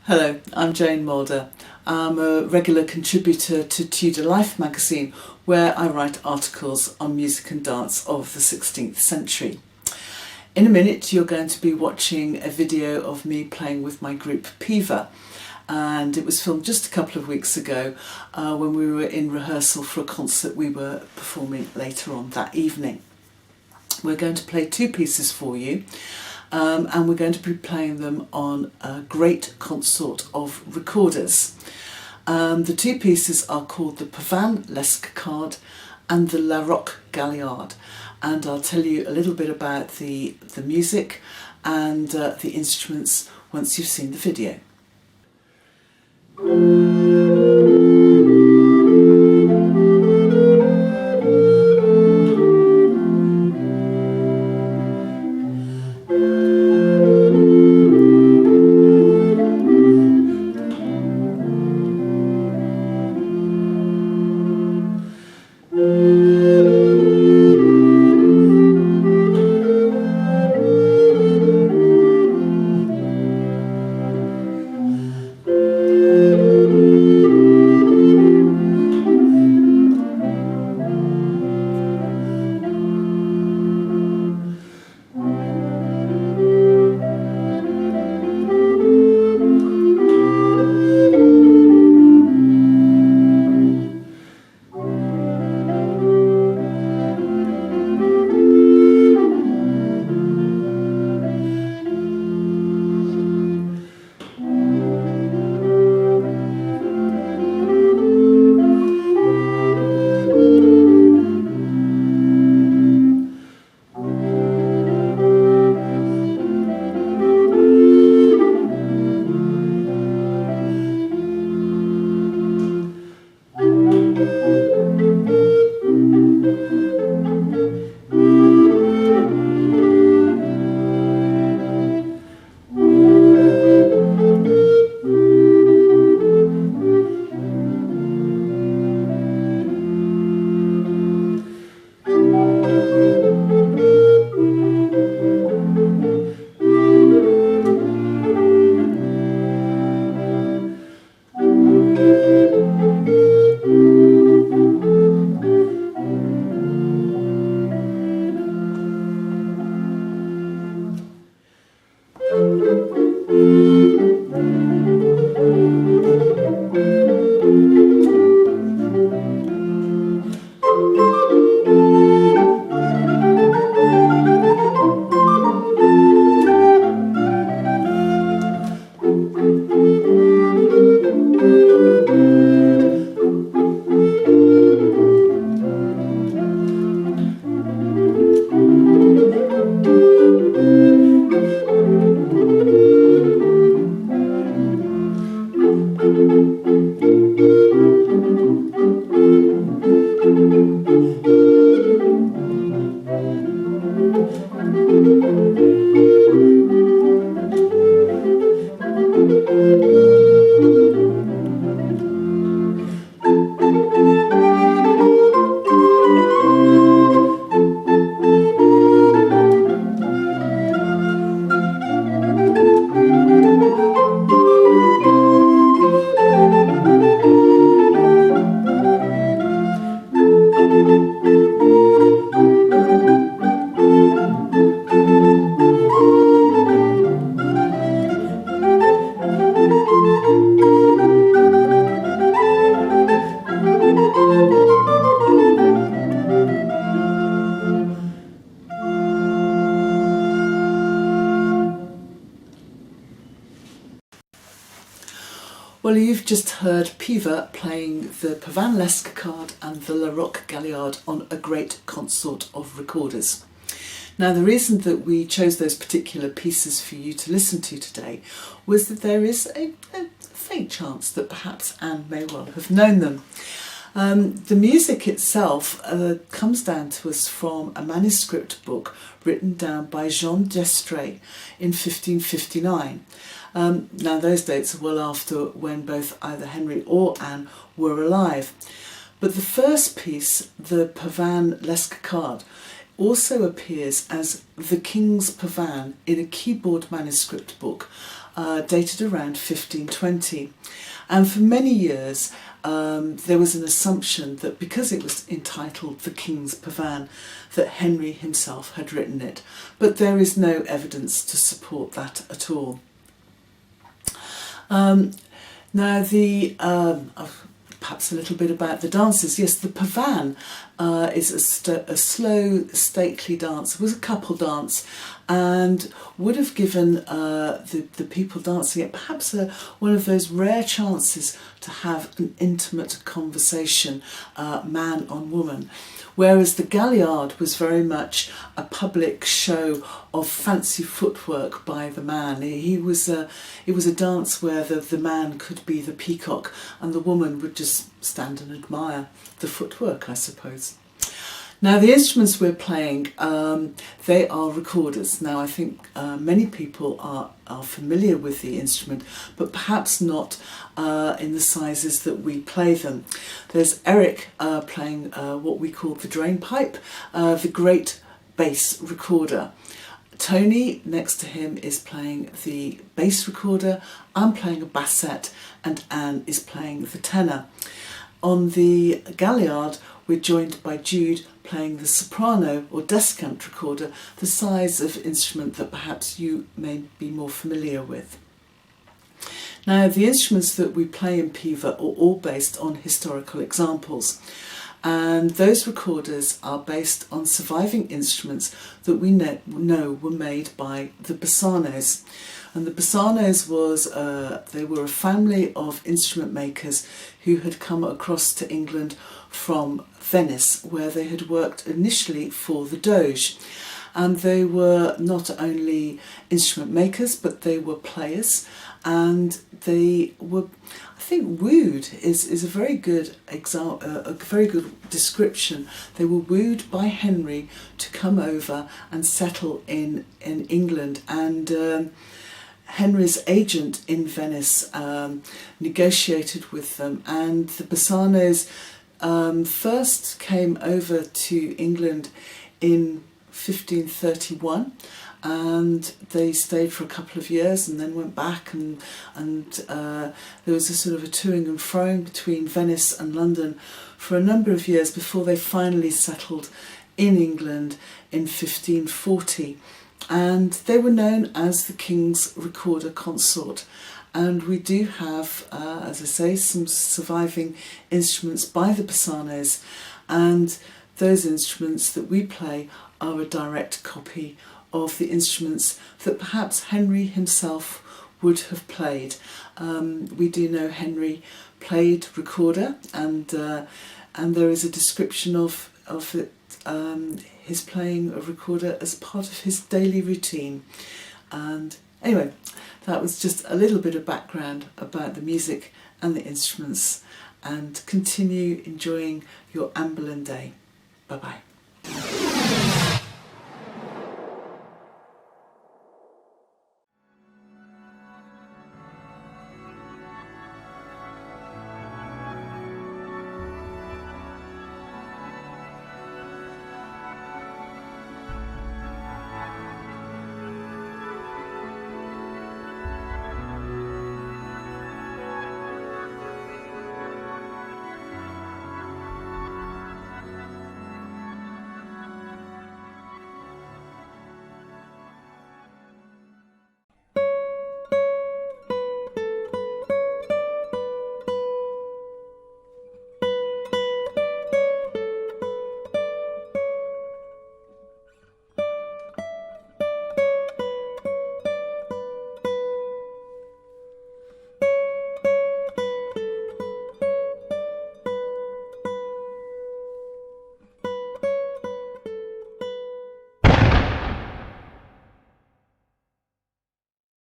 Hello, I'm Jane Moulder. I'm a regular contributor to Tudor Life magazine, where I write articles on music and dance of the 16th century. In a minute you're going to be watching a video of me playing with my group PIVA, and it was filmed just a couple of weeks ago when we were in rehearsal for a concert we were performing later on that evening. We're going to play two pieces for you. And we're going to be playing them on a great consort of recorders. The two pieces are called the Pavan-Lescacard and the La Roque Galliard, and I'll tell you a little bit about the music and the instruments once you've seen the video. Well, you've just heard PIVA playing the Pavan-Lescacard and the La Roque Galliard on a great consort of recorders. Now, the reason that we chose those particular pieces for you to listen to today was that there is a faint chance that perhaps Anne may well have known them. The music itself comes down to us from a manuscript book written down by Jean d'Estrées in 1559. Now those dates are well after when both either Henry or Anne were alive. But the first piece, the Pavan-Lescacard, also appears as the King's Pavan in a keyboard manuscript book dated around 1520. And for many years there was an assumption that because it was entitled The King's Pavan, that Henry himself had written it. But there is no evidence to support that at all. Now perhaps a little bit about the dances. Yes, the Pavan is a slow, stately dance. It was a couple dance and would have given the people dancing it perhaps one of those rare chances to have an intimate conversation, man on woman. Whereas the Galliard was very much a public show of fancy footwork by the man. It was a dance where the man could be the peacock and the woman would just stand and admire the footwork, I suppose. Now the instruments we're playing, they are recorders. Now I think many people are familiar with the instrument, but perhaps not in the sizes that we play them. There's Eric playing what we call the drain pipe, the great bass recorder. Tony next to him is playing the bass recorder, I'm playing a bassette, and Anne is playing the tenor. On the Galliard we're joined by Jude playing the soprano or descant recorder, the size of instrument that perhaps you may be more familiar with. Now the instruments that we play in PIVA are all based on historical examples, and those recorders are based on surviving instruments that we know were made by the Bassanos. And the Bassanos they were a family of instrument makers who had come across to England from Venice, where they had worked initially for the Doge. And they were not only instrument makers, but they were players, and they were, I think, wooed is a very good a very good description. They were wooed by Henry to come over and settle in England, and Henry's agent in Venice negotiated with them, and the Bassanos first came over to England in 1531, and they stayed for a couple of years and then went back, and there was a sort of a toing and froing between Venice and London for a number of years before they finally settled in England in 1540. And they were known as the King's Recorder Consort. And we do have, as I say, some surviving instruments by the Bassanos, and those instruments that we play are a direct copy of the instruments that perhaps Henry himself would have played. We do know Henry played recorder, and there is a description of it, his playing a recorder as part of his daily routine. And anyway, that was just a little bit of background about the music and the instruments, and continue enjoying your Anne Boleyn day. Bye bye.